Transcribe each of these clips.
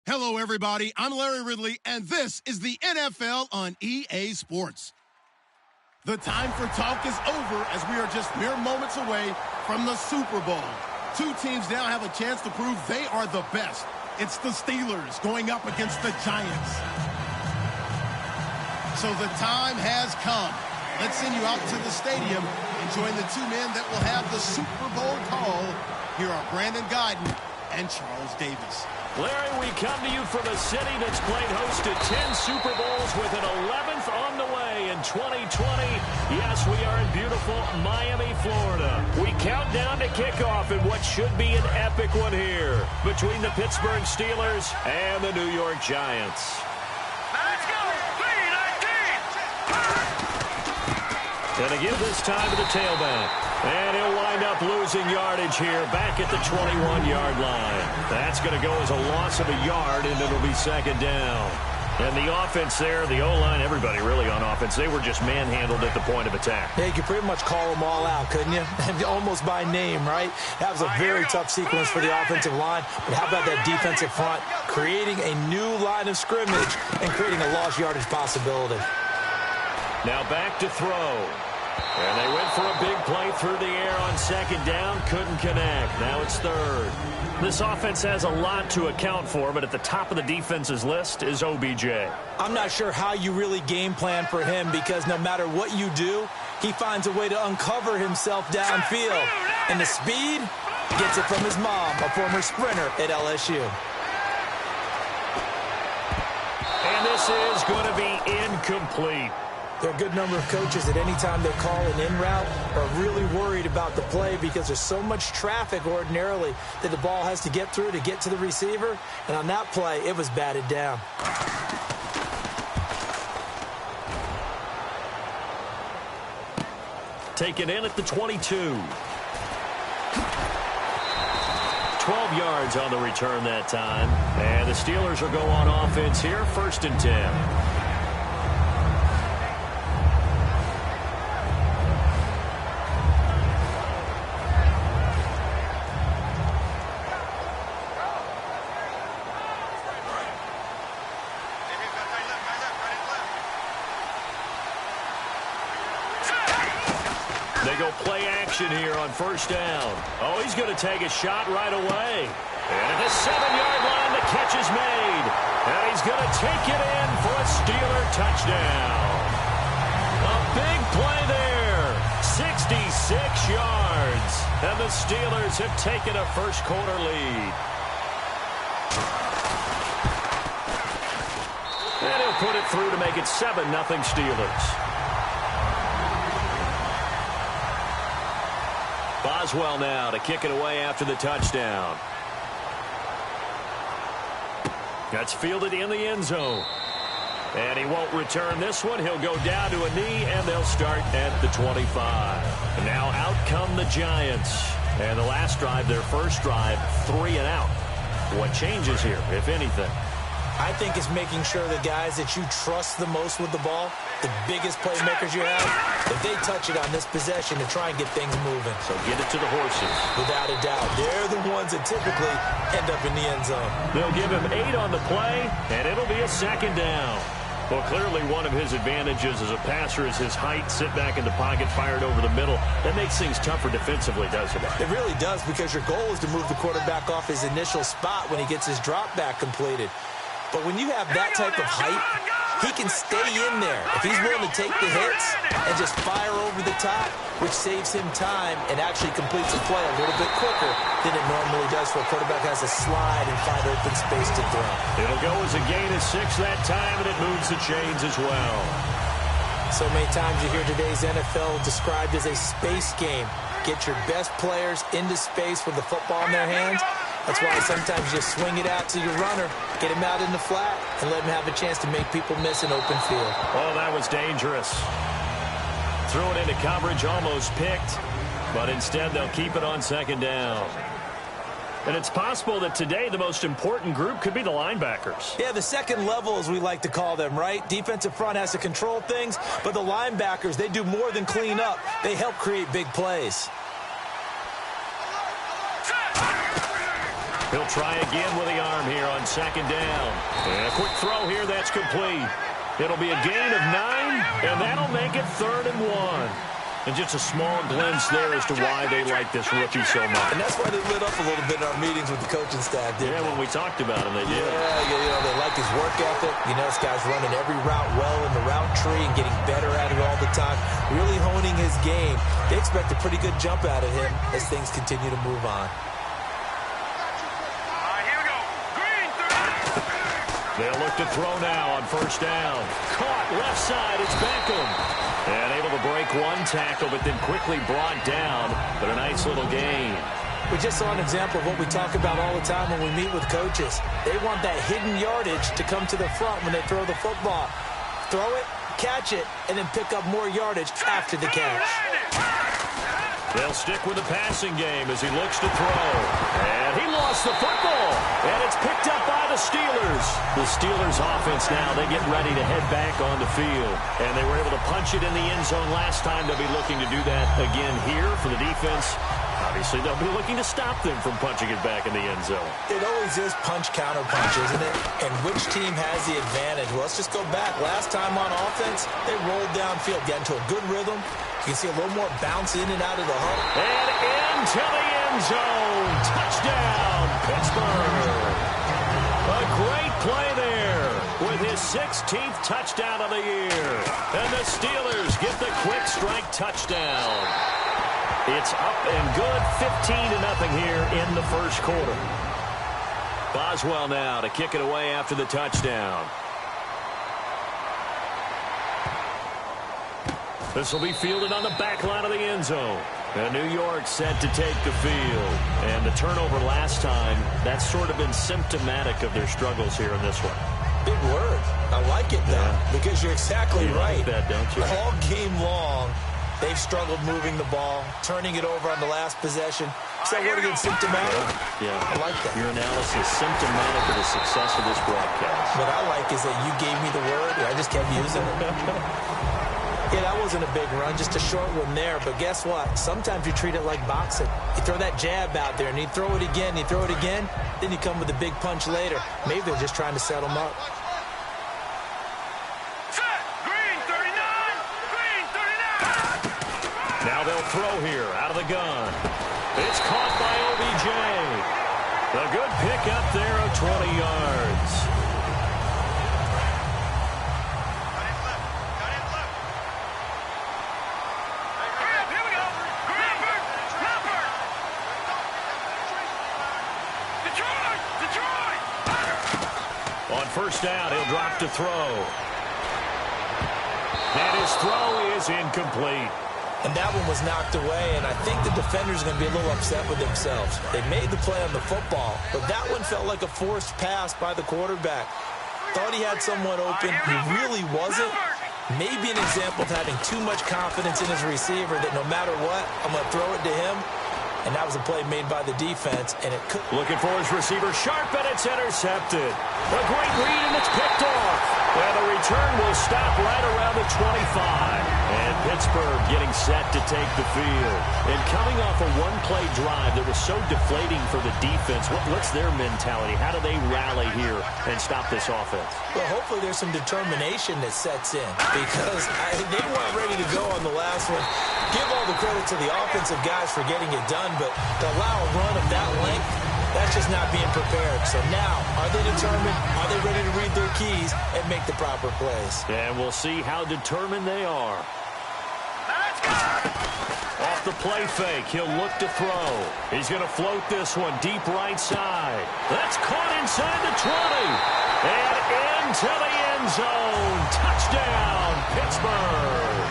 Hello, everybody. I'm Larry Ridley, and this is the NFL on EA Sports. The time for talk is over as we are just mere moments away from the Super Bowl. Two teams now have a chance to prove they are the best. It's the Steelers going up against the Giants. So the time has come. Let's send you out to the stadium and join the two men that will have the Super Bowl call. Here are Brandon Guyton and Charles Davis. Larry, we come to you from a city that's played host to 10 Super Bowls with an 11th on the way in 2020. Yes, we are in beautiful Miami, Florida. We count down to kickoff in what should be an epic one here between the Pittsburgh Steelers and the New York Giants. Let's go! 3-19! Gonna give this time to the tailback. And he'll wind up losing yardage here back at the 21-yard line. That's going to go as a loss of a yard, and it'll be second down. And the offense there, the O-line, everybody really on offense, they were just manhandled at the point of attack. Yeah, you could pretty much call them all out, couldn't you? Almost by name, right? That was a very tough sequence for the offensive line. But how about that defensive front creating a new line of scrimmage and creating a lost yardage possibility? Now back to throw. And they went for a big play through the air on second down. Couldn't connect. Now it's third. This offense has a lot to account for, but at the top of the defense's list is OBJ. I'm not sure how you really game plan for him because no matter what you do, he finds a way to uncover himself downfield. And the speed gets it from his mom, a former sprinter at LSU. And this is going to be incomplete. There are a good number of coaches that any time they call an in route are really worried about the play because there's so much traffic ordinarily that the ball has to get through to get to the receiver. And on that play, it was batted down. Taken in at the 22. 12 yards on the return that time. And the Steelers will go on offense here, 1st and 10. They go play action here on 1st down. Oh, he's going to take a shot right away. And at the 7-yard line, the catch is made. And he's going to take it in for a Steeler touchdown. A big play there. 66 yards. And the Steelers have taken a first-quarter lead. And he'll put it through to make it 7-0 Steelers. Boswell now to kick it away after the touchdown. That's fielded in the end zone. And he won't return this one. He'll go down to a knee, and they'll start at the 25. And now out come the Giants. And the last drive, their first drive, 3 and out. What changes here, if anything? I think it's making sure the guys that you trust the most with the ball, the biggest playmakers you have, if they touch it on this possession to try and get things moving. So get it to the horses. Without a doubt. They're the ones that typically end up in the end zone. They'll give him 8 on the play, and it'll be a second down. Well, clearly one of his advantages as a passer is his height, sit back in the pocket, fired over the middle. That makes things tougher defensively, doesn't it? It really does because your goal is to move the quarterback off his initial spot when he gets his drop back completed. But when you have that type of height, he can stay in there if he's willing to take the hits and just fire over the top, which saves him time and actually completes the play a little bit quicker than it normally does for a quarterback who has to slide and find open space to throw. It'll go as a gain of 6 that time, and it moves the chains as well. So many times you hear today's NFL described as a space game. Get your best players into space with the football in their hands. That's why sometimes you swing it out to your runner, get him out in the flat, and let him have a chance to make people miss an open field. Oh, that was dangerous. Threw it into coverage, almost picked, but instead they'll keep it on second down. And it's possible that today the most important group could be the linebackers. Yeah, the second level, as we like to call them, right? Defensive front has to control things, but the linebackers, they do more than clean up. They help create big plays. He'll try again with the arm here on second down. And a quick throw here, that's complete. It'll be a gain of 9, and that'll make it 3rd and 1. And just a small glimpse there as to why they like this rookie so much. And that's why they lit up a little bit in our meetings with the coaching staff, didn't they? When we talked about him, they did. Yeah, they like his work ethic. This guy's running every route well in the route tree and getting better at it all the time, really honing his game. They expect a pretty good jump out of him as things continue to move on. They'll look to throw now on first down. Caught left side, it's Beckham. And able to break one tackle, but then quickly brought down. But a nice little gain. We just saw an example of what we talk about all the time when we meet with coaches. They want that hidden yardage to come to the front when they throw the football. Throw it, catch it, and then pick up more yardage after the catch. They'll stick with the passing game as he looks to throw. And he lost the football. And it's picked up by the Steelers. The Steelers offense now, they get ready to head back on the field. And they were able to punch it in the end zone last time. They'll be looking to do that again here for the defense. Obviously, they'll be looking to stop them from punching it back in the end zone. It always is punch-counter-punch, isn't it? And which team has the advantage? Well, let's just go back. Last time on offense, they rolled downfield, got into a good rhythm. You can see a little more bounce in and out of the huddle. And into the end zone. Touchdown, Pittsburgh. A great play there with his 16th touchdown of the year. And the Steelers get the quick strike touchdown. It's up and good, 15-0 here in the first quarter. Boswell now to kick it away after the touchdown. This will be fielded on the back line of the end zone. And New York set to take the field. And the turnover last time, that's sort of been symptomatic of their struggles here in this one. Big word. I like it, though, because you're exactly right. You like that, don't you? All game long, they've struggled moving the ball, turning it over on the last possession. Is that word again, symptomatic? Yeah. I like that. Your analysis, symptomatic of the success of this broadcast. What I like is that you gave me the word, and I just kept using it. Yeah, that wasn't a big run, just a short one there. But guess what? Sometimes you treat it like boxing. You throw that jab out there, and you throw it again, you throw it again, then you come with a big punch later. Maybe they're just trying to set them up. Green 39! Green 39! Now they'll throw here out of the gun. It's caught by OBJ. A good pick up there of 20 yards. On first down, he'll drop to throw. And his throw is incomplete. And that one was knocked away, and I think the defenders are going to be a little upset with themselves. They made the play on the football, but that one felt like a forced pass by the quarterback. Thought he had someone open. He really wasn't. Maybe an example of having too much confidence in his receiver that no matter what, I'm going to throw it to him. And that was a play made by the defense, and it could... Looking for his receiver, sharp, and it's intercepted. A great read, and it's picked off. And the return will stop right around the 25. And Pittsburgh getting set to take the field. And coming off a one-play drive that was so deflating for the defense, what's their mentality? How do they rally here and stop this offense? Well, hopefully there's some determination that sets in, because they weren't ready to go on the last one. Give all the credit to the offensive guys for getting it done, but to allow a run of that length, that's just not being prepared. So now, are they determined? Are they ready to read their keys and make the proper plays? And we'll see how determined they are. Off the play fake, he'll look to throw. He's going to float this one deep right side. That's caught inside the 20. And into the end zone. Touchdown, Pittsburgh.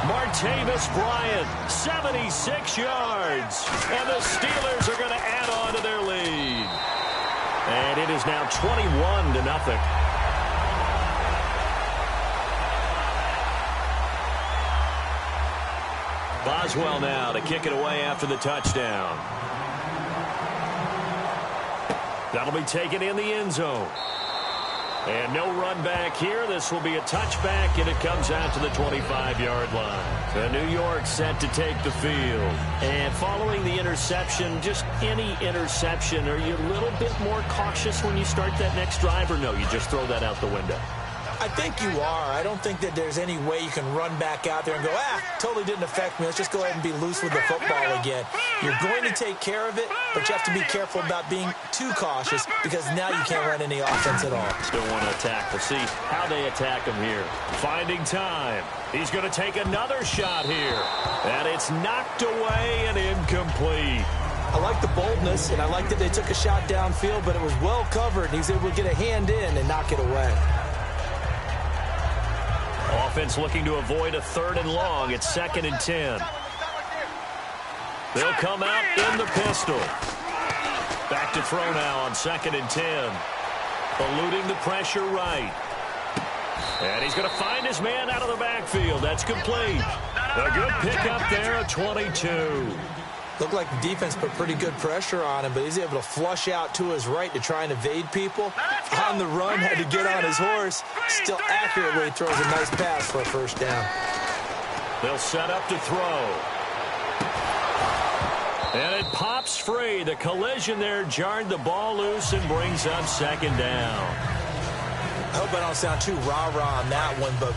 Martavis Bryant, 76 yards. And the Steelers are going to add on to their lead. And it is now 21-0. Boswell now to kick it away after the touchdown. That'll be taken in the end zone. And no run back here. This will be a touchback, and it comes out to the 25-yard line. So New York set to take the field. And following the interception, just any interception, are you a little bit more cautious when you start that next drive, or no, you just throw that out the window? I think you are. I don't think that there's any way you can run back out there and go, totally didn't affect me. Let's just go ahead and be loose with the football again. You're going to take care of it, but you have to be careful about being too cautious because now you can't run any offense at all. Still want to attack. We'll see how they attack him here. Finding time. He's going to take another shot here. And it's knocked away and incomplete. I like the boldness, and I like that they took a shot downfield, but it was well covered. He was able to get a hand in and knock it away. Offense looking to avoid a 3rd and long. It's 2nd and 10. They'll come out in the pistol. Back to throw now on 2nd and 10. Eluding the pressure right. And he's going to find his man out of the backfield. That's complete. A good pickup there at 22. Looked like the defense put pretty good pressure on him, but he's able to flush out to his right to try and evade people. On the run, had to get on his horse. Still accurately throws a nice pass for a 1st down. They'll set up to throw. And it pops free. The collision there jarred the ball loose and brings up 2nd down. I hope I don't sound too rah-rah on that one, but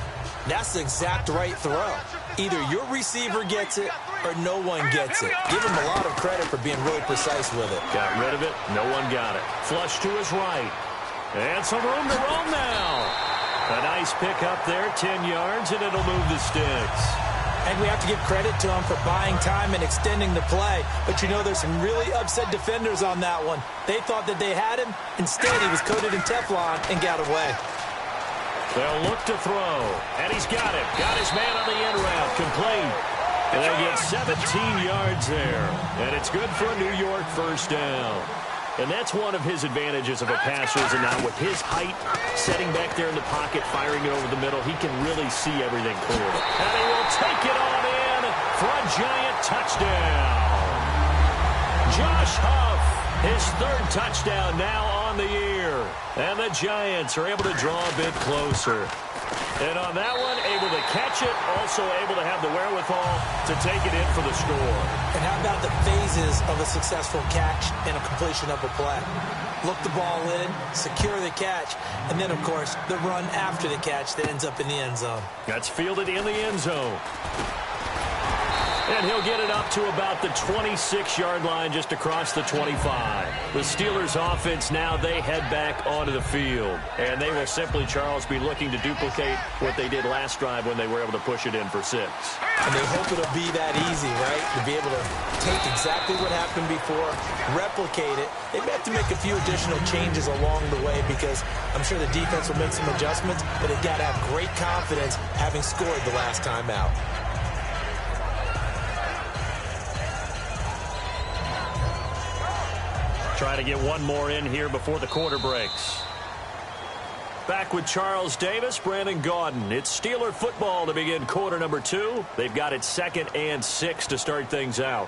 that's the exact right throw. Either your receiver gets it or no one gets it. Give him a lot of credit for being really precise with it. Got rid of it. No one got it. Flush to his right. And some room to roam now. A nice pick up there, 10 yards, and it'll move the sticks. And we have to give credit to him for buying time and extending the play. But, you know, there's some really upset defenders on that one. They thought that they had him. Instead, he was coated in Teflon and got away. They'll look to throw. And he's got it. Got his man on the end route. Complete. And they get 17 yards there. And it's good for a New York 1st down. And that's one of his advantages of a passer, is now with his height, setting back there in the pocket, firing it over the middle, he can really see everything clearly. And he will take it on in for a giant touchdown. Josh Huff, his 3rd touchdown now on the year. And the Giants are able to draw a bit closer. And on that one, able to catch it, also able to have the wherewithal to take it in for the score. And how about the phases of a successful catch and a completion of a play? Look the ball in, secure the catch, and then, of course, the run after the catch that ends up in the end zone. That's fielded in the end zone. And he'll get it up to about the 26-yard line, just across the 25. The Steelers offense now, they head back onto the field. And they will simply, Charles, be looking to duplicate what they did last drive when they were able to push it in for 6. And they hope it'll be that easy, right? To be able to take exactly what happened before, replicate it. They may have to make a few additional changes along the way because I'm sure the defense will make some adjustments, but they've got to have great confidence having scored the last time out. Try to get one more in here before the quarter breaks. Back with Charles Davis, Brandon Gaudin. It's Steeler football to begin quarter number 2. They've got it 2nd and 6 to start things out.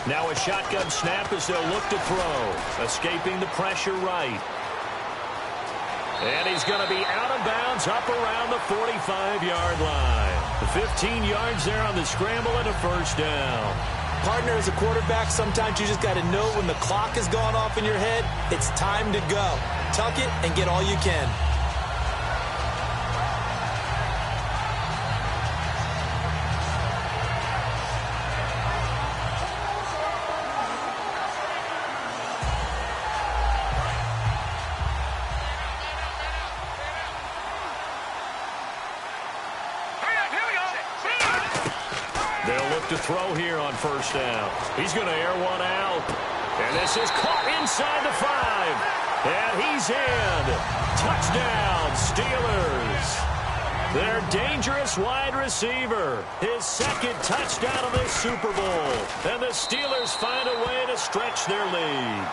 Now a shotgun snap as they'll look to throw. Escaping the pressure right. And he's going to be out of bounds up around the 45-yard line. 15 yards there on the scramble and a 1st down. Partner, as a quarterback, sometimes you just got to know when the clock has gone off in your head, it's time to go. Tuck it and get all you can. To throw here on 1st down. He's going to air one out. And this is caught inside the 5. And he's in. Touchdown, Steelers. Their dangerous wide receiver. His second touchdown of this Super Bowl. And the Steelers find a way to stretch their lead.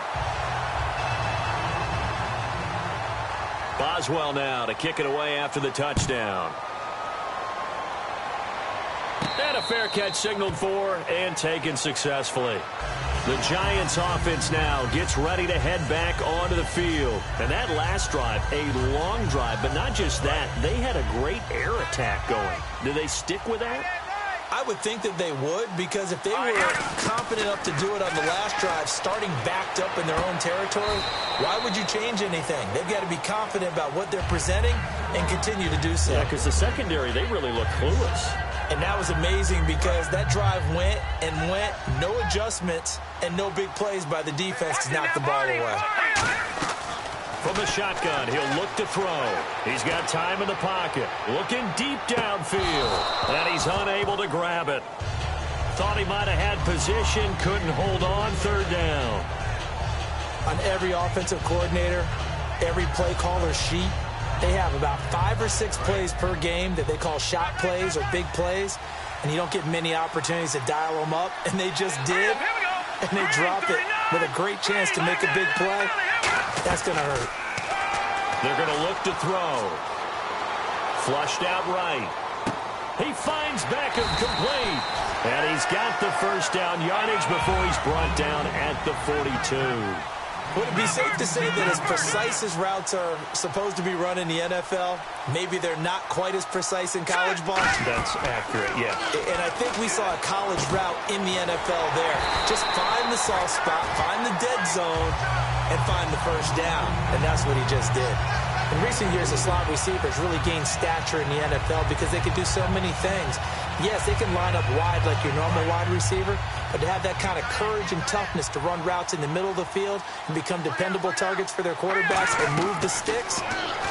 Boswell now to kick it away after the touchdown. And a fair catch signaled for and taken successfully. The Giants offense now gets ready to head back onto the field. And that last drive, a long drive, but not just that. They had a great air attack going. Do they stick with that? I would think that they would, because if they were confident enough to do it on the last drive, starting backed up in their own territory, why would you change anything? They've got to be confident about what they're presenting and continue to do so. Yeah, because the secondary, they really look clueless. And that was amazing because that drive went and went, no adjustments, and no big plays by the defense to knock the ball away. From the shotgun, he'll look to throw. He's got time in the pocket. Looking deep downfield. And he's unable to grab it. Thought he might have had position, couldn't hold on, third down. On every offensive coordinator, every play caller sheet, they have about 5 or 6 plays per game that they call shot plays or big plays, and you don't get many opportunities to dial them up, and they just did, and they dropped it with a great chance to make a big play. That's going to hurt. They're going to look to throw. Flushed out right. He finds Beckham complete, and he's got the first down yardage before he's brought down at the 42. Would it be safe to say that as precise as routes are supposed to be run in the NFL, maybe they're not quite as precise in college ball? That's accurate, yeah. And I think we saw a college route in the NFL there. Just find the soft spot, find the dead zone, and find the first down. And that's what he just did. In recent years, the slot receivers really gained stature in the NFL because they can do so many things. Yes, they can line up wide like your normal wide receiver, but to have that kind of courage and toughness to run routes in the middle of the field and become dependable targets for their quarterbacks and move the sticks,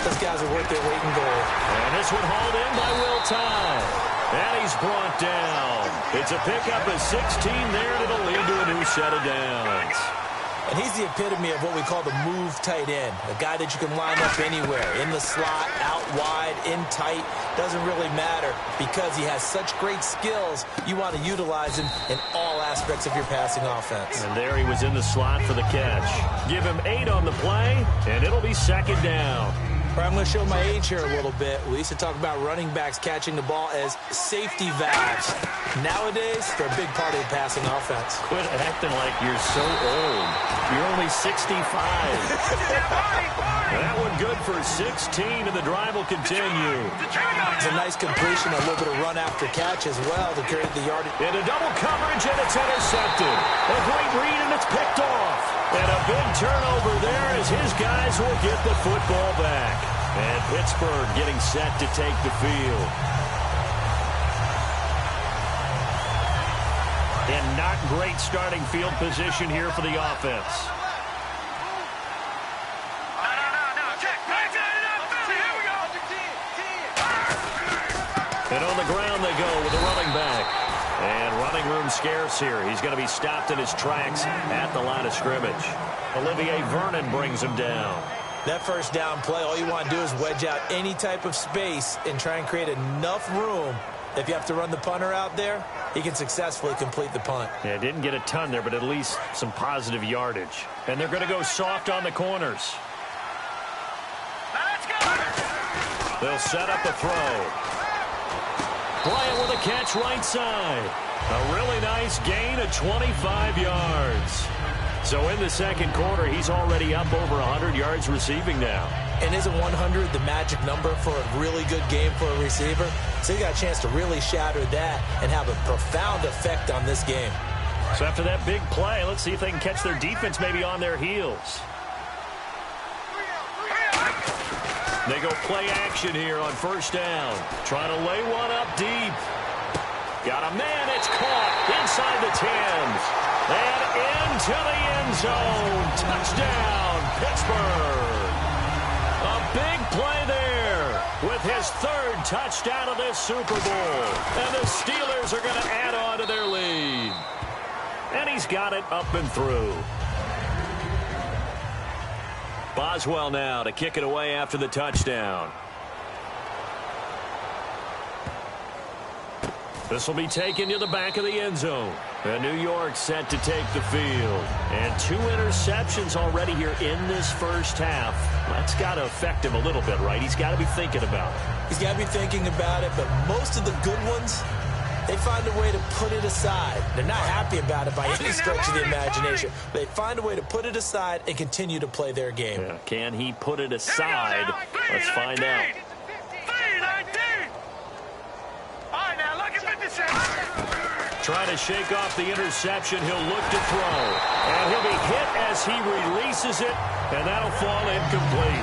those guys are worth their weight in gold. And this one hauled in by Will Tye. And he's brought down. It's a pickup of 16 there, and it'll lead to a new set of downs. And he's the epitome of what we call the move tight end, a guy that you can line up anywhere, in the slot, out wide, in tight, doesn't really matter because he has such great skills. You want to utilize him in all aspects of your passing offense. And there he was in the slot for the catch. Give him 8 on the play, and it'll be second down. I'm going to show my age here a little bit. We used to talk about running backs catching the ball as safety valves. Nowadays, they're a big part of the passing offense. Quit acting like you're so old. You're only 65. That one good for 16, and the drive will continue. It's a nice completion, a little bit of run after catch as well to carry the yardage. Into double coverage, and it's intercepted. A great read, and it's picked off. And a big turnover there as his guys will get the football back. And Pittsburgh getting set to take the field. And not great starting field position here for the offense. And on the ground they go with the running back. And running room scarce here. He's going to be stopped in his tracks at the line of scrimmage. Olivier Vernon brings him down. That first down play, all you want to do is wedge out any type of space and try and create enough room. If you have to run the punter out there, he can successfully complete the punt. Yeah, didn't get a ton there, but at least some positive yardage. And they're going to go soft on the corners. They'll set up a throw. Bryant with a catch right side. A really nice gain of 25 yards. So in the second quarter, he's already up over 100 yards receiving now. And isn't 100 the magic number for a really good game for a receiver? So he got a chance to really shatter that and have a profound effect on this game. So after that big play, let's see if they can catch their defense maybe on their heels. They go play action here on first down. Trying to lay one up deep. Got a man, it's caught inside the 10. And into the end zone. Touchdown, Pittsburgh. A big play there with his third touchdown of this Super Bowl. And the Steelers are going to add on to their lead. And he's got it up and through. Boswell now to kick it away after the touchdown. This will be taken to the back of the end zone. And New York set to take the field. And 2 interceptions already here in this first half. That's got to affect him a little bit, right? He's got to be thinking about it. He's got to be thinking about it, but most of the good ones, they find a way to put it aside. They're not happy about it by any stretch of the imagination. They find a way to put it aside and continue to play their game. Yeah, can he put it aside? Let's find out. Trying to shake off the interception. He'll look to throw. And he'll be hit as he releases it, and that'll fall incomplete.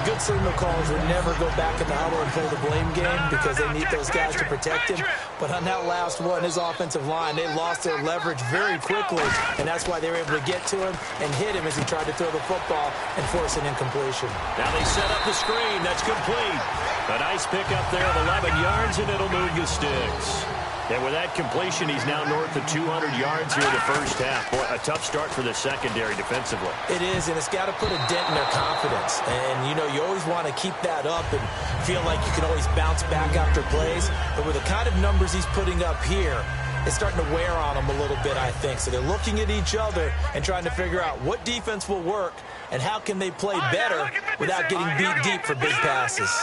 The good signal callers would never go back in the huddle and play the blame game because they need those guys to protect him. But on that last one, his offensive line, they lost their leverage very quickly, and that's why they were able to get to him and hit him as he tried to throw the football and force an incompletion. Now they set up the screen. That's complete. A nice pickup there of 11 yards, and it'll move the sticks. And with that completion, he's now north of 200 yards here in the first half. Boy, a tough start for the secondary defensively. It is, and it's got to put a dent in their confidence. And, you know, you always want to keep that up and feel like you can always bounce back after plays. But with the kind of numbers he's putting up here, it's starting to wear on them a little bit, I think. So they're looking at each other and trying to figure out what defense will work and how can they play better without getting beat deep for big passes.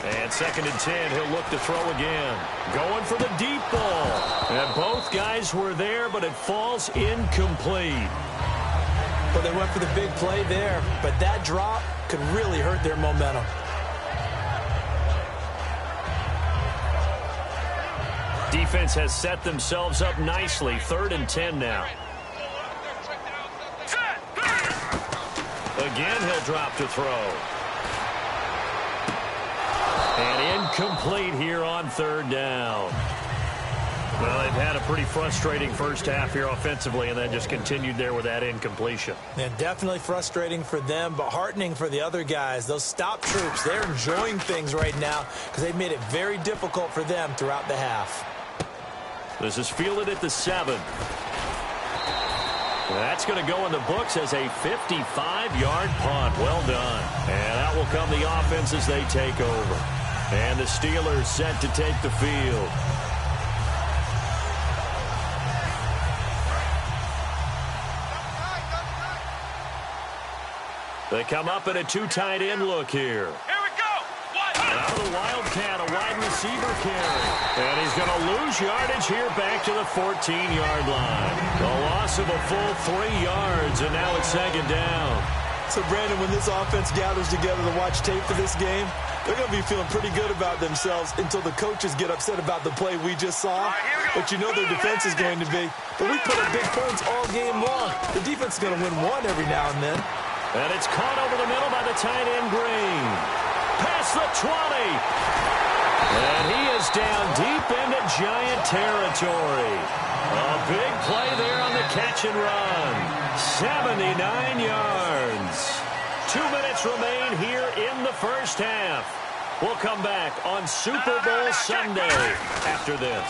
And 2nd and 10, he'll look to throw again. Going for the deep ball. And both guys were there, but it falls incomplete. Well, they went for the big play there, but that drop could really hurt their momentum. Defense has set themselves up nicely. 3rd and 10 now. Again, he'll drop to throw. And incomplete here on 3rd down. Well, they've had a pretty frustrating first half here offensively, and then just continued there with that incompletion. And definitely frustrating for them, but heartening for the other guys. Those stop troops, they're enjoying things right now because they've made it very difficult for them throughout the half. This is fielded at the 7. That's going to go in the books as a 55-yard punt. Well done. And out will come the offense as they take over. And the Steelers set to take the field. They come up in a 2 tight end look here. Out of the Wildcat, a wide receiver carry. And he's going to lose yardage here back to the 14-yard line. A loss of a full 3 yards, and now it's 2nd down. So, Brandon, when this offense gathers together to watch tape for this game, they're going to be feeling pretty good about themselves until the coaches get upset about the play we just saw. But you know their defense is going to be. But we put up big points all game long. The defense is going to win one every now and then. And it's caught over the middle by the tight end, Green. Past the 20. And he is down deep into Giant territory. A big play there on the catch and run. 79 yards. 2 minutes remain here in the first half. We'll come back on Super Bowl Sunday after this.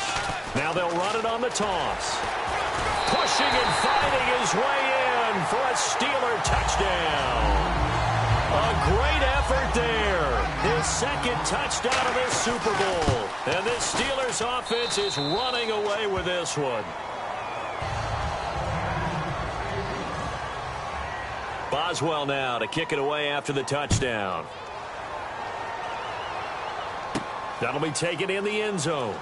Now they'll run it on the toss. Pushing and fighting his way in for a Steeler touchdown. A great effort there. His 2nd touchdown of this Super Bowl. And this Steelers offense is running away with this one. Boswell now to kick it away after the touchdown. That'll be taken in the end zone.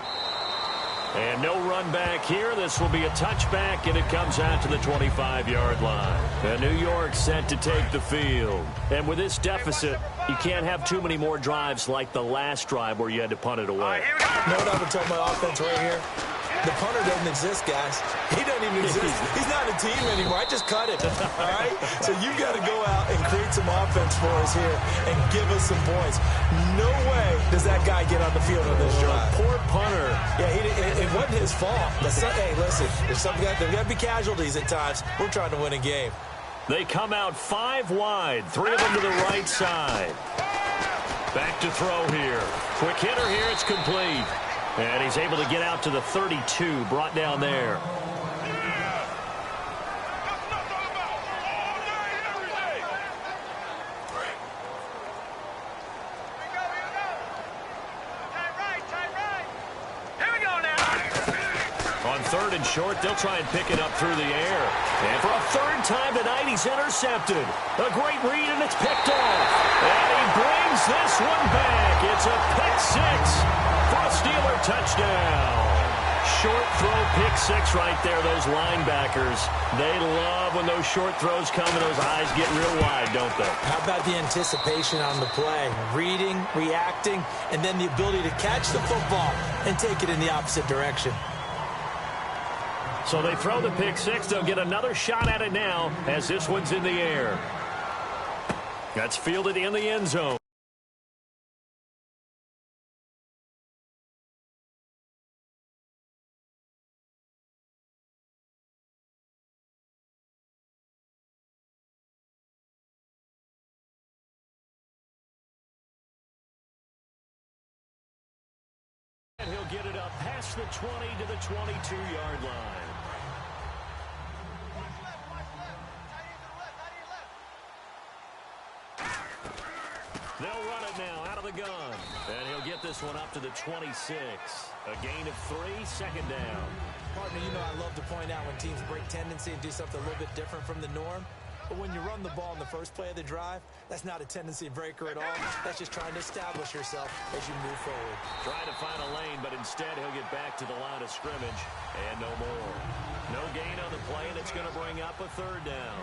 And no run back here. This will be a touchback, and it comes out to the 25-yard line. And New York set to take the field. And with this deficit, you can't have too many more drives like the last drive where you had to punt it away. You know what I would tell my offense right here? The punter doesn't exist, guys. He doesn't even exist. He's not a team anymore. I just cut it, all right? So you've got to go out and create some offense for us here and give us some points. No way does that guy get on the field on this drive. Poor punter. Yeah, it wasn't his fault. Hey, listen, there's got to be casualties at times. We're trying to win a game. They come out 5 wide, 3 of them to the right side. Back to throw here. Quick hitter here, it's complete. And he's able to get out to the 32, brought down there. 3rd and short. They'll try and pick it up through the air. And for a 3rd time tonight, he's intercepted. A great read, and it's picked off. And he brings this one back. It's a pick 6 for a Steeler touchdown. Short throw, pick 6 right there. Those linebackers, they love when those short throws come and those eyes get real wide, don't they? How about the anticipation on the play? Reading, reacting, and then the ability to catch the football and take it in the opposite direction. So they throw the pick 6. They'll get another shot at it now as this one's in the air. That's fielded in the end zone. And he'll get it up past the 20 to the 22-yard line. They'll run it now out of the gun. And he'll get this one up to the 26. A gain of 3, 2nd down. Partner, you know I love to point out when teams break tendency and do something a little bit different from the norm. But when you run the ball in the first play of the drive, that's not a tendency breaker at all. That's just trying to establish yourself as you move forward. Trying to find a lane, but instead he'll get back to the line of scrimmage. And no more. No gain on the play, and it's going to bring up a 3rd down.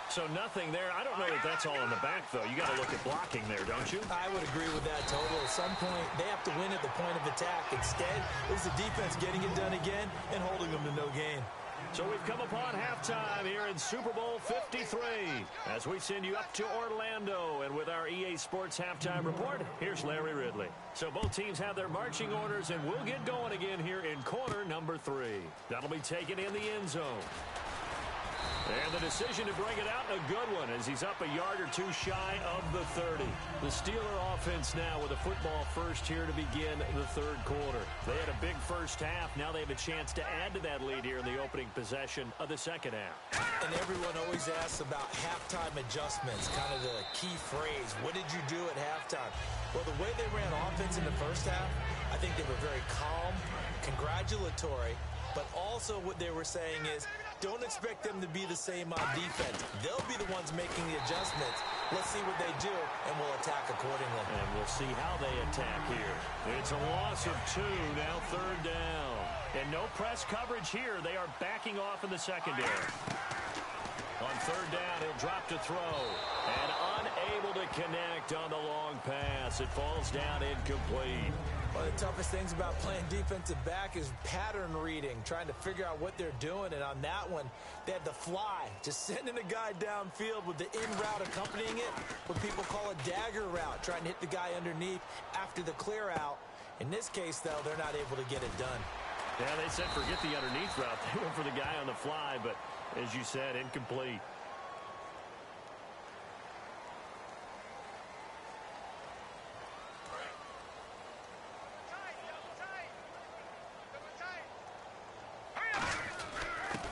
So nothing there. I don't know if that's all in the back, though. You got to look at blocking there, don't you? I would agree with that total. At some point, they have to win at the point of attack. Instead, it was the defense getting it done again and holding them to no gain. So we've come upon halftime here in Super Bowl 53 as we send you up to Orlando. And with our EA Sports Halftime Report, here's Larry Ridley. So both teams have their marching orders, and we'll get going again here in quarter number 3. That'll be taken in the end zone. And the decision to bring it out, a good one, as he's up a yard or 2 shy of the 30. The Steeler offense now with a football first here to begin the 3rd quarter. They had a big first half. Now they have a chance to add to that lead here in the opening possession of the 2nd half. And everyone always asks about halftime adjustments, kind of the key phrase. What did you do at halftime? Well, the way they ran offense in the first half, I think they were very calm, congratulatory, but also what they were saying is, don't expect them to be the same on defense. They'll be the ones making the adjustments. Let's see what they do, and we'll attack accordingly. And we'll see how they attack here. It's a loss of 2, now 3rd down. And no press coverage here. They are backing off in the secondary. On 3rd down, he'll drop to throw. And unable to connect on the long pass. It falls down incomplete. One of the toughest things about playing defensive back is pattern reading, trying to figure out what they're doing. And on that one, they had the fly, just sending a guy downfield with the in route accompanying it, what people call a dagger route, trying to hit the guy underneath after the clear out. In this case, though, they're not able to get it done. Yeah, they said forget the underneath route. They went for the guy on the fly, but as you said, incomplete.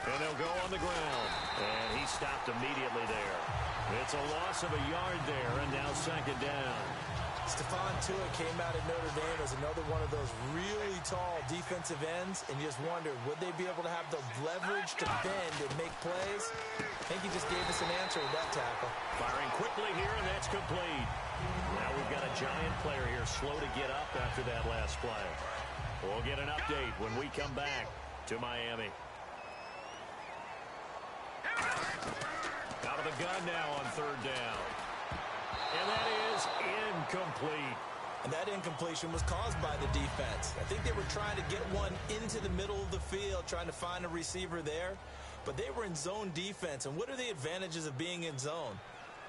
And they'll go on the ground. And he stopped immediately there. It's a loss of a yard there, and now 2nd down. Stephon Tuitt came out of Notre Dame as another one of those really tall defensive ends, and you just wondered, would they be able to have the leverage to bend and make plays? I think he just gave us an answer with that tackle. Firing quickly here, and that's complete. Now we've got a giant player here, slow to get up after that last play. We'll get an update when we come back to Miami. Out of the gun now on 3rd down. And that is incomplete. And that incompletion was caused by the defense. I think they were trying to get one into the middle of the field, trying to find a receiver there. But they were in zone defense. And what are the advantages of being in zone?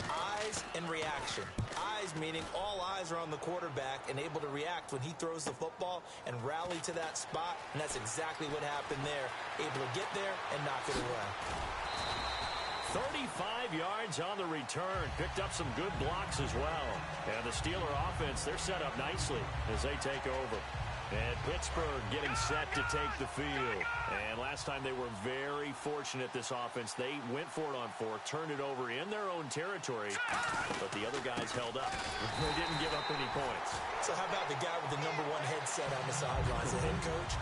Eyes and reaction. Eyes meaning all eyes are on the quarterback and able to react when he throws the football and rally to that spot. And that's exactly what happened there. Able to get there and knock it away. 35 yards on the return. Picked up some good blocks as well. And the Steeler offense, they're set up nicely as they take over. And Pittsburgh getting set to take the field. And last time they were very fortunate, this offense. They went for it on 4, turned it over in their own territory. But the other guys held up. They didn't give up. up any points. So how about the guy with the #1 headset on the sidelines, the head coach?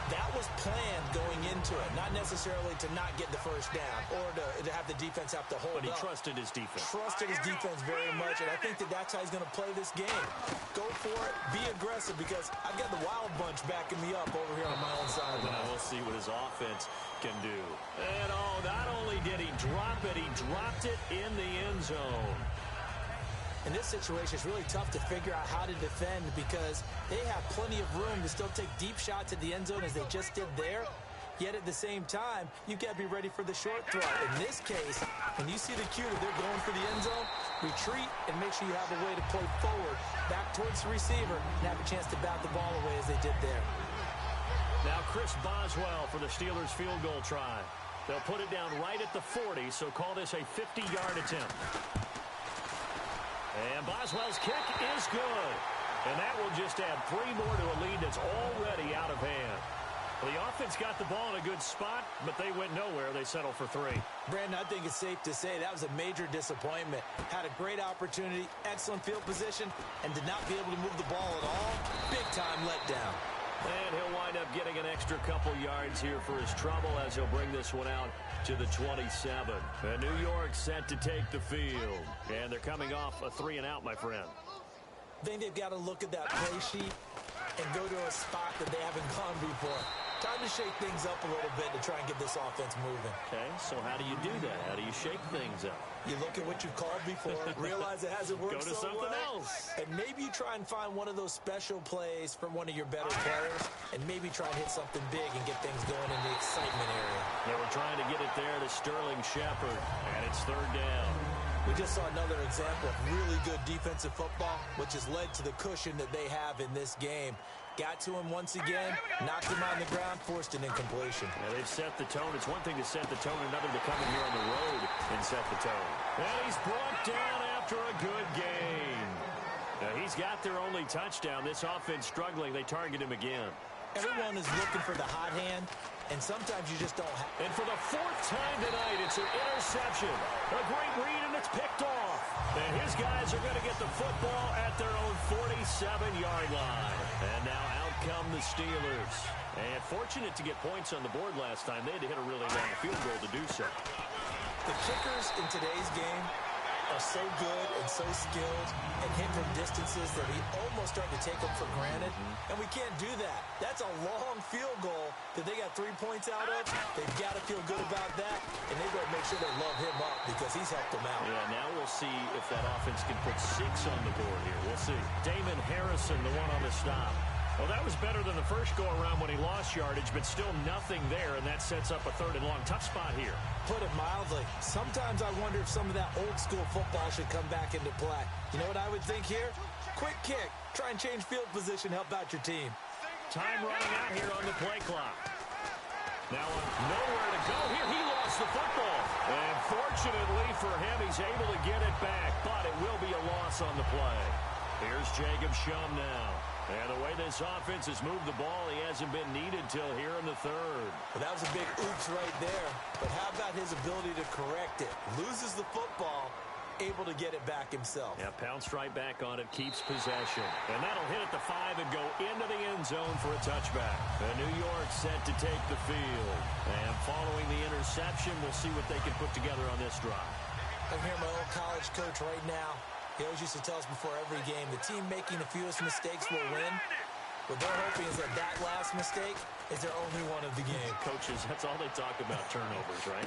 That was planned going into it, not necessarily to not get the first down or to have the defense have to hold up. But he trusted his defense. Trusted his defense very much, and I think that's how he's going to play this game. Go for it, be aggressive, because I've got the Wild Bunch backing me up over here on my own side. Now we'll see what his offense can do. And, not only did he drop it, he dropped it in the end zone. In this situation, it's really tough to figure out how to defend because they have plenty of room to still take deep shots at the end zone as they just did there. Yet at the same time, you've got to be ready for the short throw. In this case, when you see the cue that they're going for the end zone, retreat and make sure you have a way to play forward, back towards the receiver, and have a chance to bat the ball away as they did there. Now Chris Boswell for the Steelers field goal try. They'll put it down right at the 40, so call this a 50-yard attempt. And Boswell's kick is good. And that will just add 3 more to a lead that's already out of hand. The offense got the ball in a good spot, but they went nowhere. They settled for 3. Brandon, I think it's safe to say that was a major disappointment. Had a great opportunity, excellent field position, and did not be able to move the ball at all. Big-time letdown. And he'll wind up getting an extra couple yards here for his trouble as he'll bring this one out to the 27. And New York set to take the field. And they're coming off a 3-and-out, my friend. I think they've got to look at that play sheet and go to a spot that they haven't gone before. Time to shake things up a little bit to try and get this offense moving. Okay, so how do you do that? How do you shake things up? You look at what you've called before, realize it hasn't worked so well. Go to something else. And maybe you try and find one of those special plays from one of your better players, and maybe try and hit something big and get things going in the excitement area. They were trying to get it there to Sterling Shepard, and it's 3rd down. We just saw another example of really good defensive football, which has led to the cushion that they have in this game. Got to him once again, knocked him on the ground, forced an incompletion. Yeah, they've set the tone. It's one thing to set the tone, another to come in here on the road and set the tone. And he's brought down after a good game. Now, he's got their only touchdown. This offense struggling. They target him again. Everyone is looking for the hot hand, and sometimes you just don't have. And for the 4th time tonight, it's an interception. A great read, and it's picked off. And his guys are going to get the football at their own 47-yard line. And now out come the Steelers. And fortunate to get points on the board last time. They had to hit a really long field goal to do so. The kickers in today's game are so good and so skilled and hit from distances that we almost start to take them for granted. And we can't do that. That's a long field goal that they got 3 points out of. They've got to feel good about that, and they've got to make sure they love him up because he's helped them out. Yeah, now we'll see if that offense can put 6 on the board here. We'll see. Damon Harrison, the one on the stop. Well, that was better than the first go-around when he lost yardage, but still nothing there, and that sets up a 3rd and long. Tough spot here. Put it mildly. Sometimes I wonder if some of that old-school football should come back into play. You know what I would think here? Quick kick. Try and change field position, help out your team. Time running out here on the play clock. Now nowhere to go here. He lost the football. And fortunately for him, he's able to get it back, but it will be a loss on the play. Here's Jacob Shum now. And the way this offense has moved the ball, he hasn't been needed till here in the 3rd. Well, that was a big oops right there. But how about his ability to correct it? Loses the football, able to get it back himself. Yeah, pounced right back on it, keeps possession. And that'll hit at the 5 and go into the end zone for a touchback. And New York set to take the field. And following the interception, we'll see what they can put together on this drive. I'm here, my old college coach right now. He always used to tell us before every game, the team making the fewest mistakes will win. What they're hoping is that that last mistake is their only one of the game. Coaches, that's all they talk about, turnovers, right?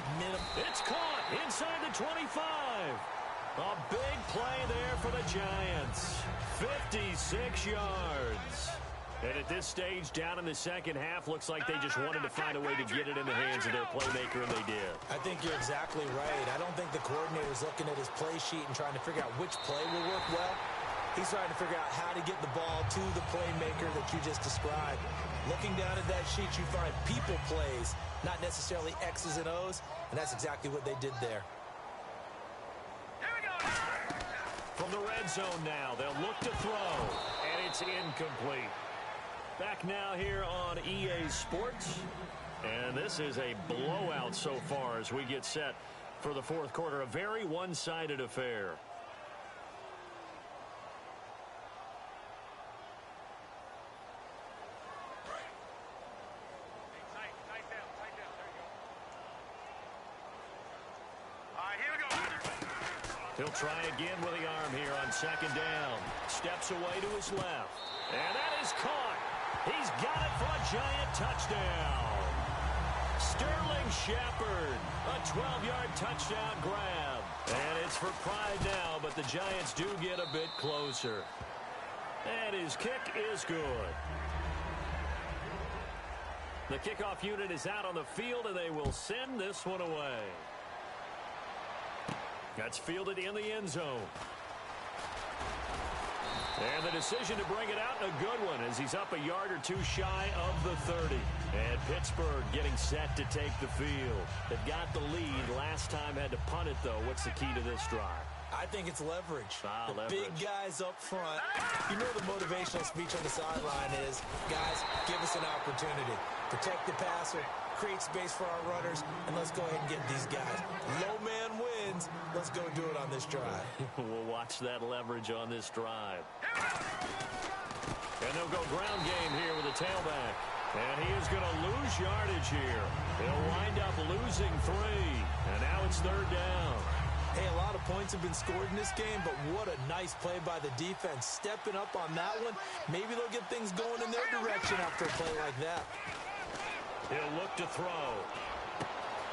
It's caught inside the 25. A big play there for the Giants. 56 yards. And at this stage, down in the second half, looks like they just wanted to find a way to get it in the hands of their playmaker, and they did. I think you're exactly right. I don't think the coordinator's looking at his play sheet and trying to figure out which play will work well. He's trying to figure out how to get the ball to the playmaker that you just described. Looking down at that sheet, you find people plays, not necessarily X's and O's, and that's exactly what they did there. From the red zone now, they'll look to throw, and it's incomplete. Back now here on EA Sports, and this is a blowout so far as we get set for the 4th quarter. A very one-sided affair. He'll try again with the arm here on second down. Steps away to his left. And that is caught. He's got it for a giant touchdown. Sterling Shepard, a 12-yard touchdown grab. And it's for pride now, but the Giants do get a bit closer. And his kick is good. The kickoff unit is out on the field, and they will send this one away. That's fielded in the end zone. And the decision to bring it out, in a good one, as he's up a yard or two shy of the 30. And Pittsburgh getting set to take the field. They've got the lead. Last time had to punt it, though. What's the key to this drive? I think it's leverage. Leverage. Big guys up front. You know the motivational speech on the sideline is, guys, give us an opportunity. Protect the passer, create space for our runners, and let's go ahead and get these guys. Low man wins. Let's go do it on this drive. We'll watch that leverage on this drive. And they'll go ground game here with a tailback. And he is going to lose yardage here. He'll wind up losing 3. And now it's third down. Hey, a lot of points have been scored in this game, but what a nice play by the defense. Stepping up on that one. Maybe they'll get things going in their direction after a play like that. He'll look to throw.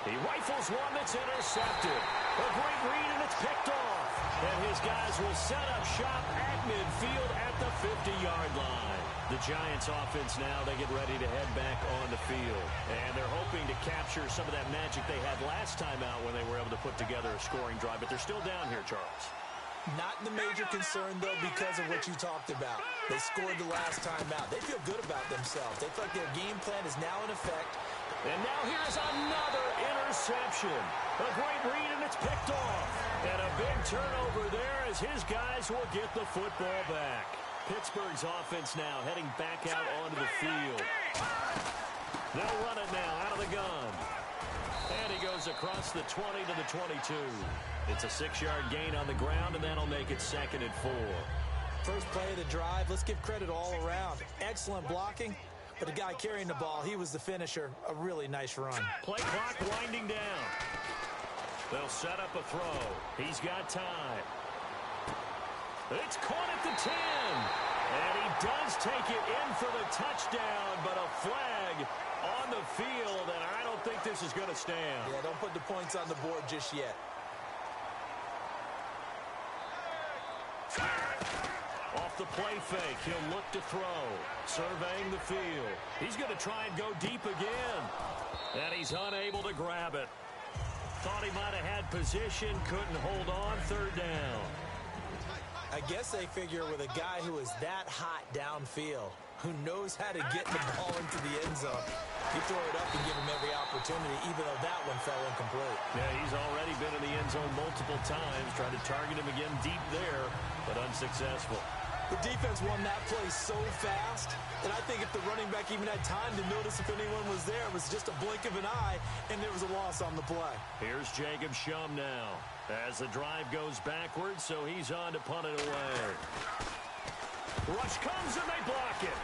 He rifles one that's intercepted. A great read, and it's picked off. And his guys will set up shop at midfield at the 50-yard line. The Giants offense now, they get ready to head back on the field. And they're hoping to capture some of that magic they had last time out when they were able to put together a scoring drive. But they're still down here, Charles. Not the major concern, though, because of what you talked about. They scored the last time out. They feel good about themselves. They feel like their game plan is now in effect. And now here's another interception. A great read, and it's picked off. And a big turnover there as his guys will get the football back. Pittsburgh's offense now heading back out onto the field. They'll run it now out of the gun. And he goes across the 20 to the 22. It's a 6-yard gain on the ground, and that'll make it 2nd and 4. First play of the drive, let's give credit all around. Excellent blocking, but the guy carrying the ball, he was the finisher. A really nice run. Play clock winding down. They'll set up a throw. He's got time. It's caught at the 10. And he does take it in for the touchdown, but a flag on the field, and I don't think this is going to stand. Yeah, don't put the points on the board just yet. Off the play fake, he'll look to throw. Surveying the field. He's going to try and go deep again. And he's unable to grab it. Thought he might have had position, couldn't hold on, 3rd down. I guess they figure with a guy who is that hot downfield, who knows how to get the ball into the end zone, you throw it up and give him every opportunity, even though that one fell incomplete. Yeah, he's already been in the end zone multiple times, trying to target him again deep there, but unsuccessful. The defense won that play so fast that I think if the running back even had time to notice if anyone was there, it was just a blink of an eye, and there was a loss on the play. Here's Jacob Shum now as the drive goes backwards, so he's on to punt it away. Rush comes, and they block it.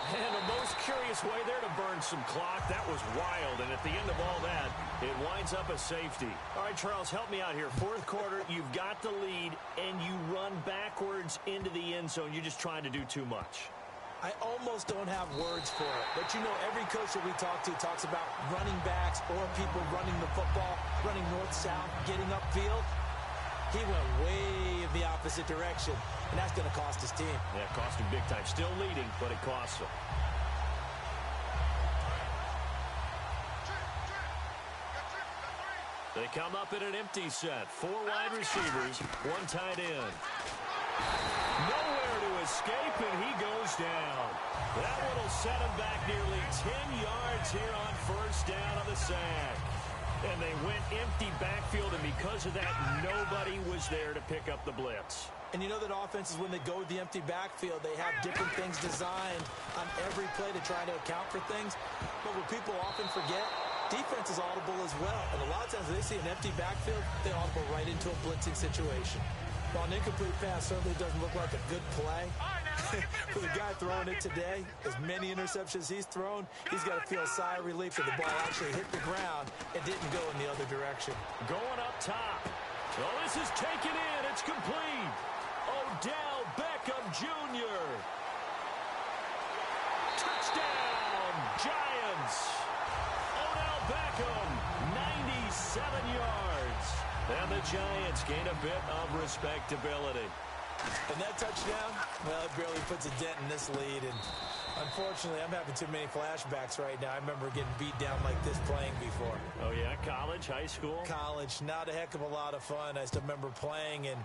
And the most curious way there to burn some clock. That was wild, and at the end of all that, it winds up a safety. All right, Charles, help me out here. 4th quarter, you've got the lead, and you run backwards into the end zone. You're just trying to do too much. I almost don't have words for it. But, you know, every coach that we talk to talks about running backs or people running the football, running north-south, getting upfield. He went way in the opposite direction, and that's going to cost his team. Yeah, cost him big time. Still leading, but it costs him. They come up in an empty set. 4 wide receivers, 1 tight end. Nowhere to escape, and he goes down. That one will set him back nearly 10 yards here on 1st down on the sack. And they went empty backfield, and because of that, nobody was there to pick up the blitz. And you know that offenses, when they go with the empty backfield, they have different things designed on every play to try to account for things. But what people often forget, defense is audible as well. And a lot of times when they see an empty backfield, they audible right into a blitzing situation. While an incomplete pass certainly doesn't look like a good play, for the guy throwing it today, as many interceptions he's thrown, he's got to feel a sigh of relief that the ball actually hit the ground and didn't go in the other direction. Going up top. This is taken in. It's complete. Odell Beckham Jr. Touchdown, Giants. Odell Beckham, 97 yards. And the Giants gain a bit of respectability. And that touchdown, well, it barely puts a dent in this lead. And unfortunately, I'm having too many flashbacks right now. I remember getting beat down like this playing before. Oh, yeah? College, high school? College. Not a heck of a lot of fun. I still remember playing and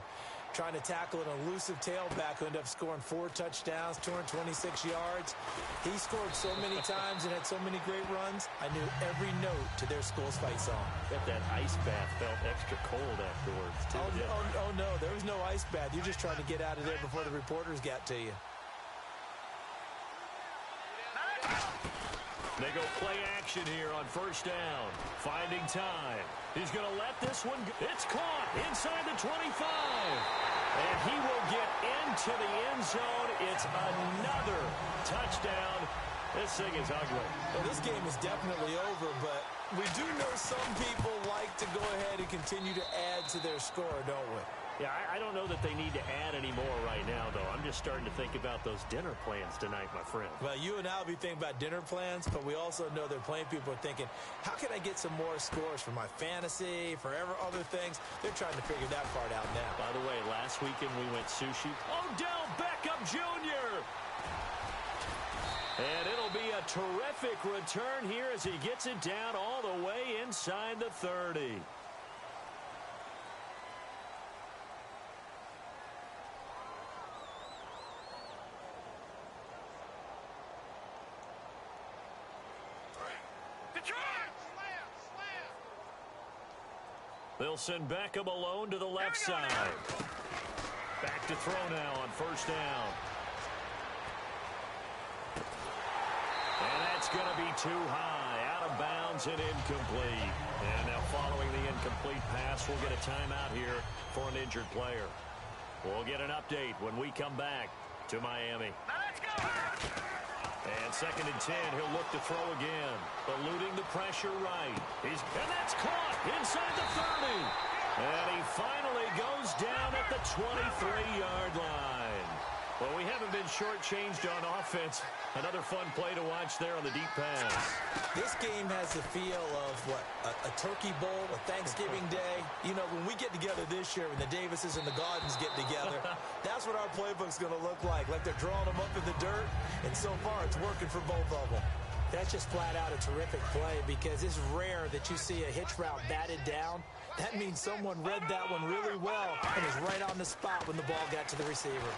trying to tackle an elusive tailback who ended up scoring 4 touchdowns, 226 yards. He scored so many times and had so many great runs, I knew every note to their school's fight song. Bet that ice bath felt extra cold afterwards, too. Oh, no, there was no ice bath. You're just trying to get out of there before the reporters got to you. They go play action here on first down. Finding time. He's going to let this one go. It's caught inside the 25. And he will get into the end zone. It's another touchdown. This thing is ugly. Well, this game is definitely over, but we do know some people like to go ahead and continue to add to their score, don't we? Yeah, I don't know that they need to add any more right now, though. I'm just starting to think about those dinner plans tonight, my friend. Well, you and I will be thinking about dinner plans, but we also know they're playing people are thinking, how can I get some more scores for my fantasy, for other things? They're trying to figure that part out now. By the way, last weekend we went sushi. Odell Beckham Jr. And it'll be a terrific return here as he gets it down all the way inside the 30. They'll send Beckham alone to the left side. Back to throw now on first down. And that's going to be too high. Out of bounds and incomplete. And now following the incomplete pass, we'll get a timeout here for an injured player. We'll get an update when we come back to Miami. Now let's go! And 2nd and 10, he'll look to throw again. Eluding the pressure right. And that's caught inside the 30. And he finally goes down at the 23-yard line. Well, we haven't been shortchanged on offense. Another fun play to watch there on the deep pass. This game has the feel of, a Turkey Bowl, a Thanksgiving Day. You know, when we get together this year, when the Davises and the Gardens get together, that's what our playbook's going to look like they're drawing them up in the dirt, and so far it's working for both of them. That's just flat out a terrific play because it's rare that you see a hitch route batted down. That means someone read that one really well and was right on the spot when the ball got to the receiver.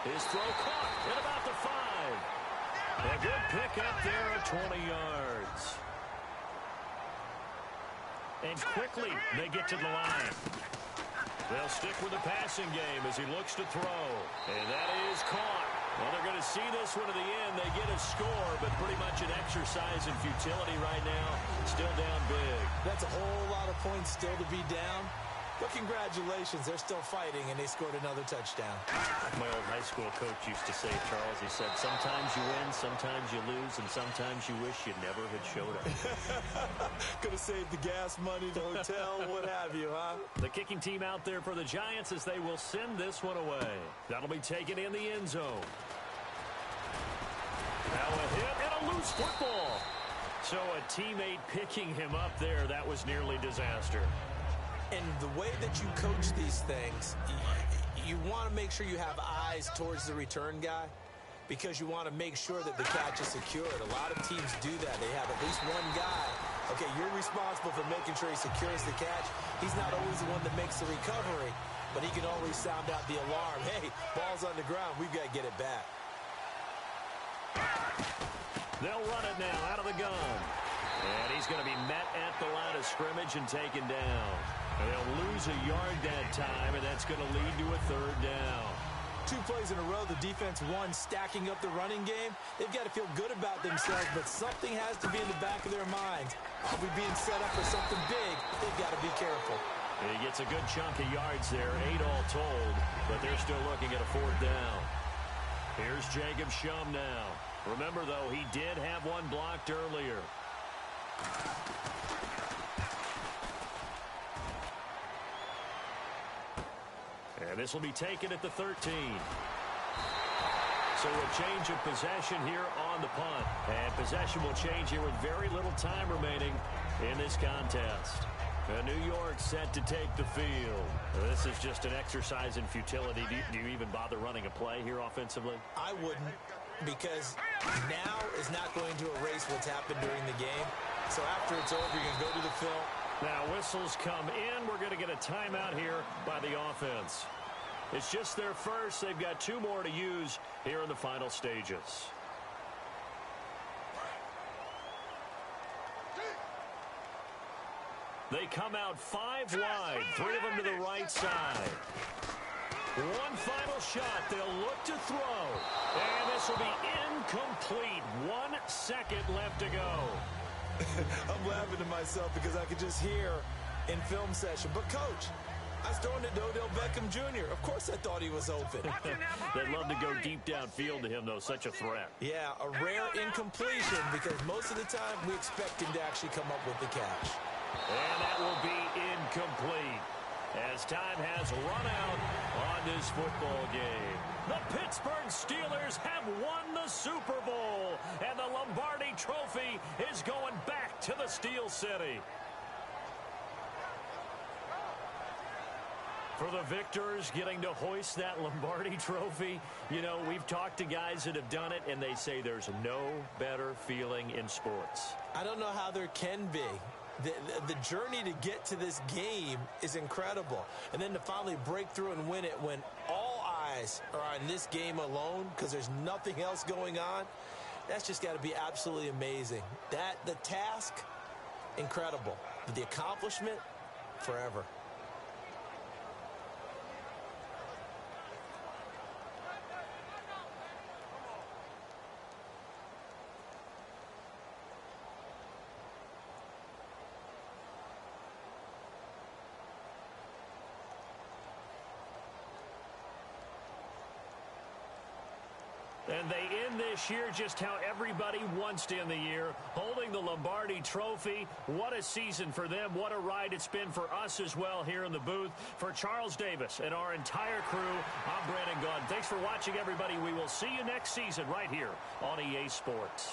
His throw caught at about the 5. A good pick up there at 20 yards. And quickly they get to the line. They'll stick with the passing game as he looks to throw. And that is caught. Well, they're going to see this one to the end. They get a score, but pretty much an exercise in futility right now. Still down big. That's a whole lot of points still to be down. But congratulations, they're still fighting, and they scored another touchdown. My old high school coach used to say, Charles, he said, sometimes you win, sometimes you lose, and sometimes you wish you never had showed up. Could have saved the gas money, the hotel, what have you, huh? The kicking team out there for the Giants as they will send this one away. That'll be taken in the end zone. Now a hit and a loose football. So a teammate picking him up there, that was nearly disaster. And the way that you coach these things, you want to make sure you have eyes towards the return guy because you want to make sure that the catch is secured. A lot of teams do that. They have at least one guy. Okay, you're responsible for making sure he secures the catch. He's not always the one that makes the recovery, but he can always sound out the alarm. Hey, ball's on the ground. We've got to get it back. They'll run it now out of the gun. And he's going to be met at the line of scrimmage and taken down. They'll lose a yard that time, and that's going to lead to a 3rd down. 2 plays in a row, the defense won, stacking up the running game. They've got to feel good about themselves, but something has to be in the back of their minds. Are we being set up for something big? They've got to be careful. He gets a good chunk of yards there, 8 all told, but they're still looking at a 4th down. Here's Jacob Shum now. Remember, though, he did have one blocked earlier. And this will be taken at the 13. So a change of possession here on the punt. And possession will change here with very little time remaining in this contest. New York set to take the field. This is just an exercise in futility. Do you even bother running a play here offensively? I wouldn't, because now is not going to erase what's happened during the game. So after it's over, you can go to the film. Now whistles come in. We're going to get a timeout here by the offense. It's just their first. They've got 2 more to use here in the final stages. They come out 5 wide, 3 of them to the right side. One final shot. They'll look to throw. And this will be incomplete. 1 second left to go. I'm laughing to myself because I could just hear in film session. But, Coach, I was throwing to Odell Beckham Jr. Of course I thought he was open. They'd love to go deep downfield to him, though. Such a threat. Yeah, a rare incompletion because most of the time we expect him to actually come up with the catch. And that will be incomplete as time has run out on this football game. The Pittsburgh Steelers have won the Super Bowl, and the Lombardi Trophy is going back to the Steel City. For the victors getting to hoist that Lombardi Trophy, you know, we've talked to guys that have done it, and they say there's no better feeling in sports. I don't know how there can be. The journey to get to this game is incredible. And then to finally break through and win it when all eyes are on this game alone because there's nothing else going on, that's just got to be absolutely amazing. The task, incredible. But the accomplishment, forever. And they end this year just how everybody wants to end the year, holding the Lombardi Trophy. What a season for them. What a ride it's been for us as well here in the booth. For Charles Davis and our entire crew, I'm Brandon Gunn. Thanks for watching, everybody. We will see you next season right here on EA Sports.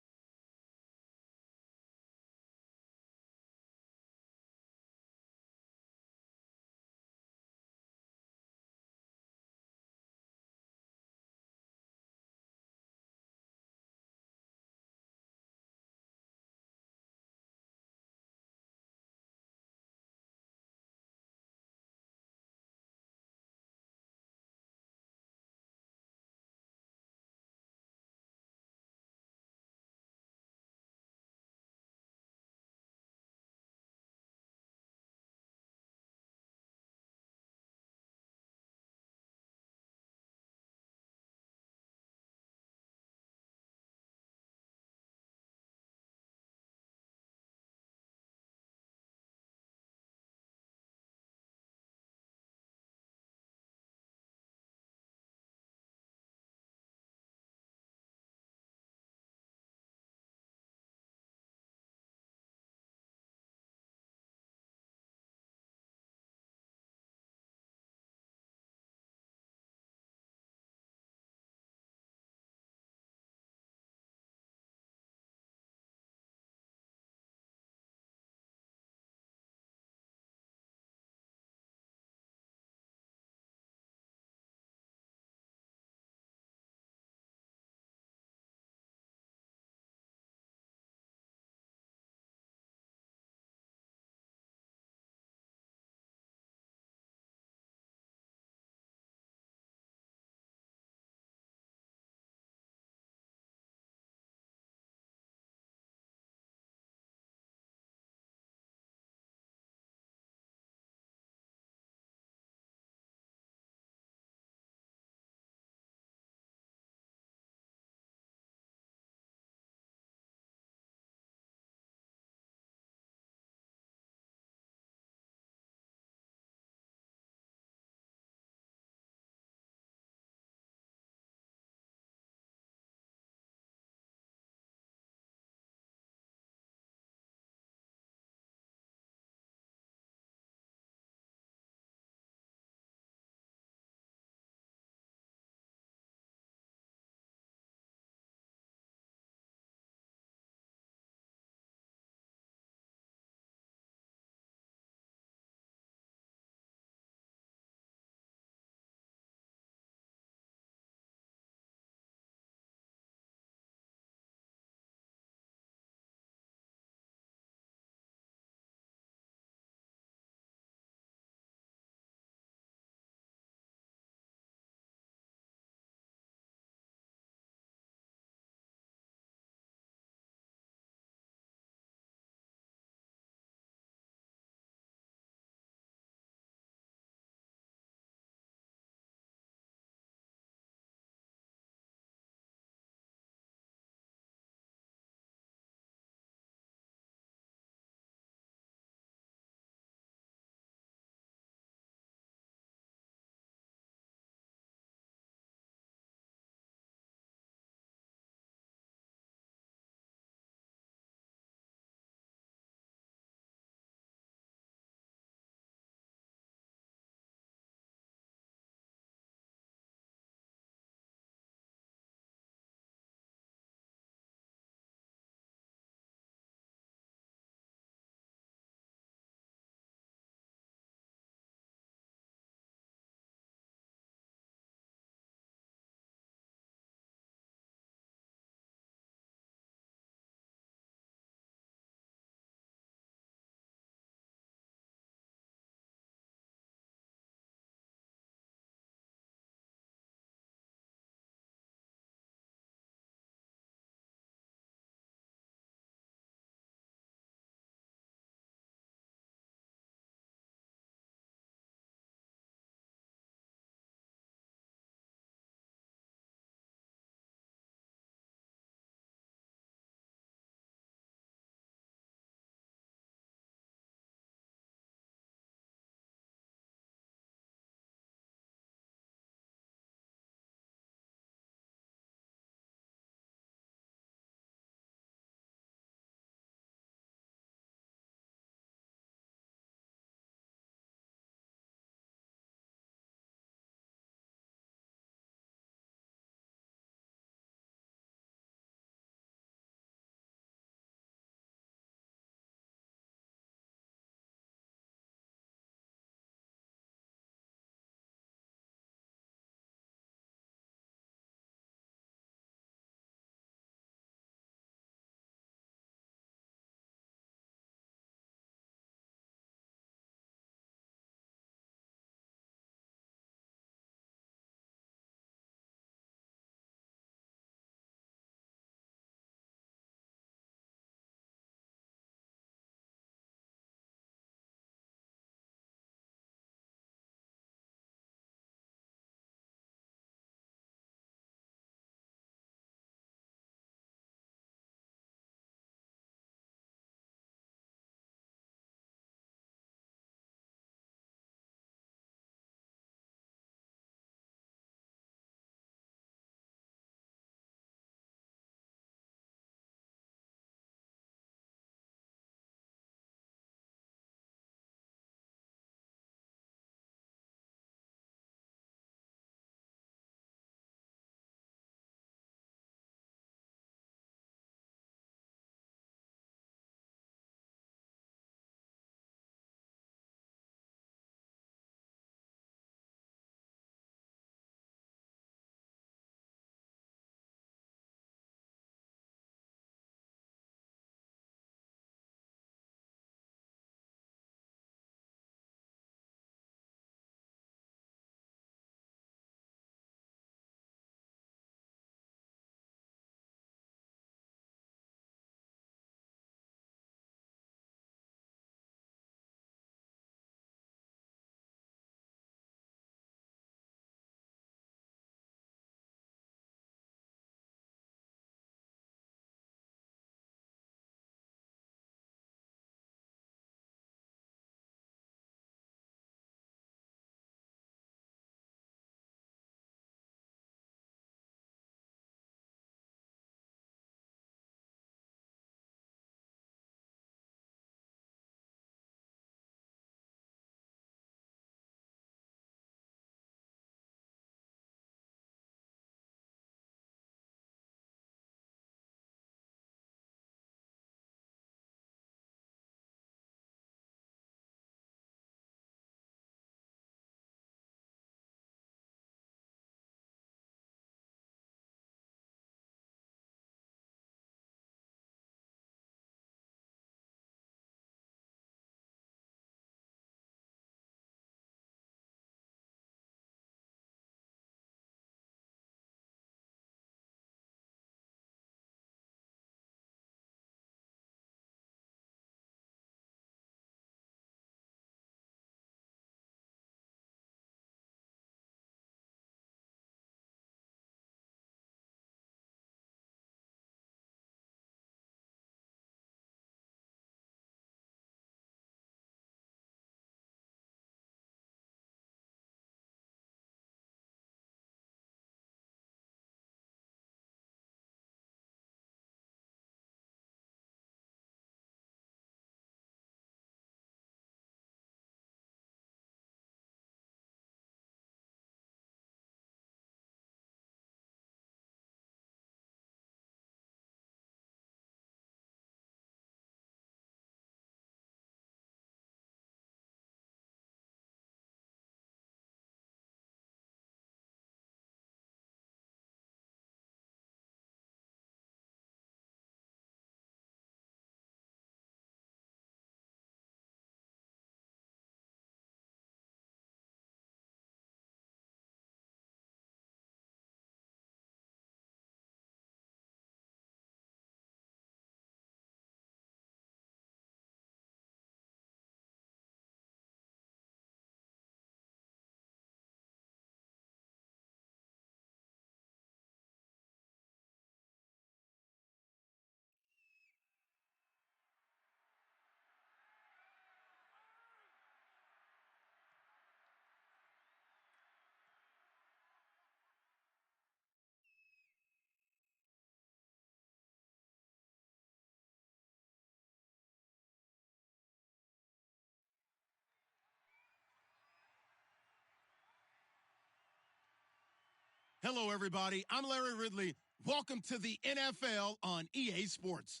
Hello, everybody. I'm Larry Ridley. Welcome to the NFL on EA Sports.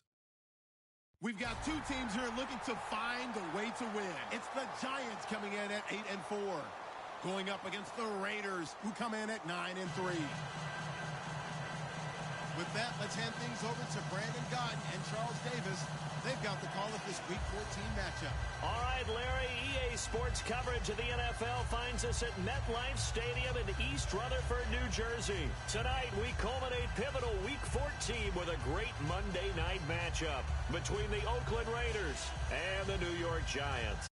We've got two teams here looking to find a way to win. It's the Giants coming in at 8-4, going up against the Raiders, who come in at 9-3. With that, let's hand things over to Brandon Gotton and Charles Davis. They've got the call of this Week 14 matchup. All right, Larry, EA Sports coverage of the NFL finds us at MetLife Stadium in East Rutherford, New Jersey. Tonight, we culminate pivotal Week 14 with a great Monday night matchup between the Oakland Raiders and the New York Giants.